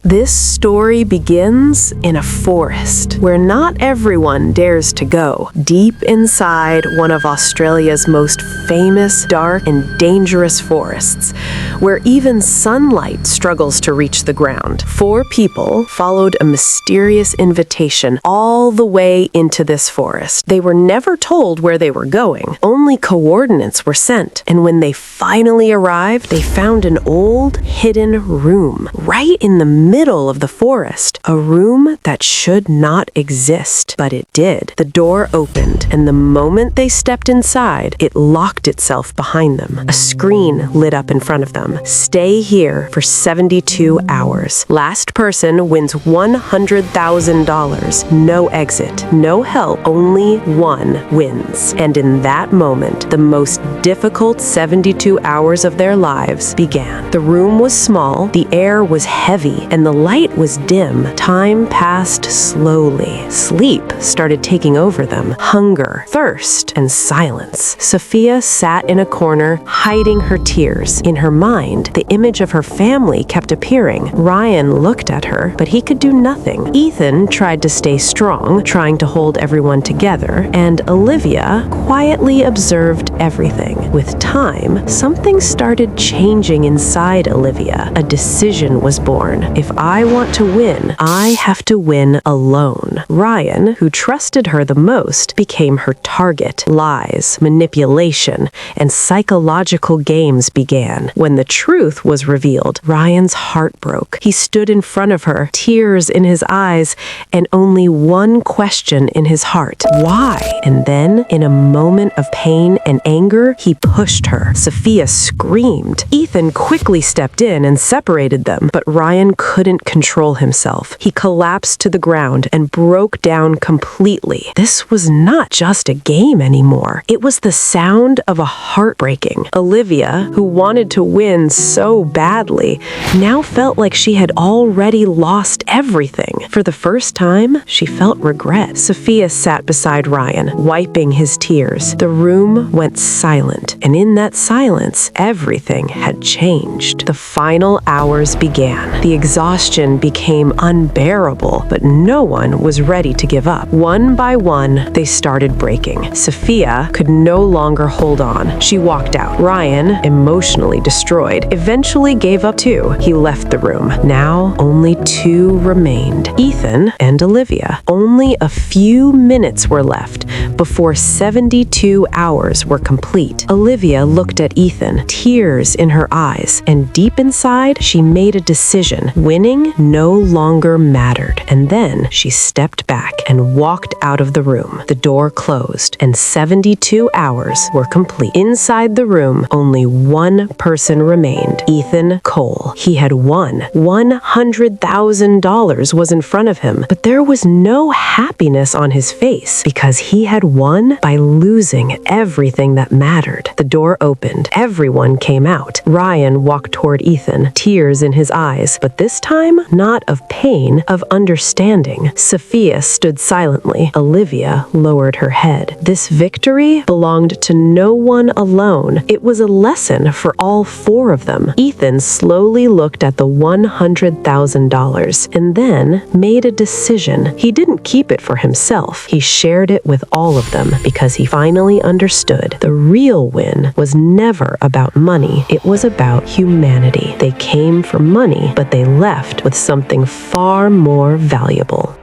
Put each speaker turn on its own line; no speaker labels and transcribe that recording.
This story begins in a forest where not everyone dares to go. Deep inside one of Australia's most famous, dark, and dangerous forests, where even sunlight struggles to reach the ground. 4 people followed a mysterious invitation all the way into this forest. They were never told where they were going. Only coordinates were sent. And when they finally arrived, they found an old, hidden room right in the middle of the forest, a room that should not exist, but it did. The door opened, and the moment they stepped inside, it locked itself behind them. A screen lit up in front of them. Stay here for 72 hours. Last person wins $100,000. No exit, no help, only one wins. And in that moment, the most difficult 72 hours of their lives began. The room was small, the air was heavy, and the light was dim. Time passed slowly. Sleep started taking over them. Hunger, thirst, and silence. Sophia sat in a corner, hiding her tears. In her mind, the image of her family kept appearing. Ryan looked at her, but he could do nothing. Ethan tried to stay strong, trying to hold everyone together, and Olivia quietly observed everything. With time, something started changing inside Olivia. A decision was born. If I want to win, I have to win alone. Ryan, who trusted her the most, became her target. Lies, manipulation, and psychological games began. When the truth was revealed, Ryan's heart broke. He stood in front of her, tears in his eyes, and only one question in his heart. Why? And then, in a moment of pain and anger, he pushed her. Sophia screamed. Ethan quickly stepped in and separated them, but Ryan couldn't control himself. He collapsed to the ground and broke down completely. This was not just a game anymore. It was the sound of a heart breaking. Olivia, who wanted to win so badly, now felt like she had already lost everything. For the first time, she felt regret. Sophia sat beside Ryan, wiping his tears. The room went silent, and in that silence, everything had changed. The final hours began. The exhaustion became unbearable, but no one was ready to give up. One by one, they started breaking. Sophia could no longer hold on. She walked out. Ryan, emotionally destroyed, eventually gave up too. He left the room. Now, only 2 remained, Ethan and Olivia. Only a few minutes were left before 72 hours were complete. Olivia looked at Ethan, tears in her eyes, and deep inside, she made a decision. Winning no longer mattered. And then she stepped back and walked out of the room. The door closed, and 72 hours were complete. Inside the room, only one person remained, Ethan Cole. He had won. $100,000 was in front of him, but there was no happiness on his face because he had won by losing everything that mattered. The door opened. Everyone came out. Ryan walked toward Ethan, tears in his eyes, but this time, not of pain, of understanding. Sophia stood silently. Olivia lowered her head. This victory belonged to no one alone. It was a lesson for all 4 of them. Ethan slowly looked at the $100,000 and then made a decision. He didn't keep it for himself. He shared it with all of them because he finally understood the real win was never about money. It was about humanity. They came for money, but they left with something far more valuable.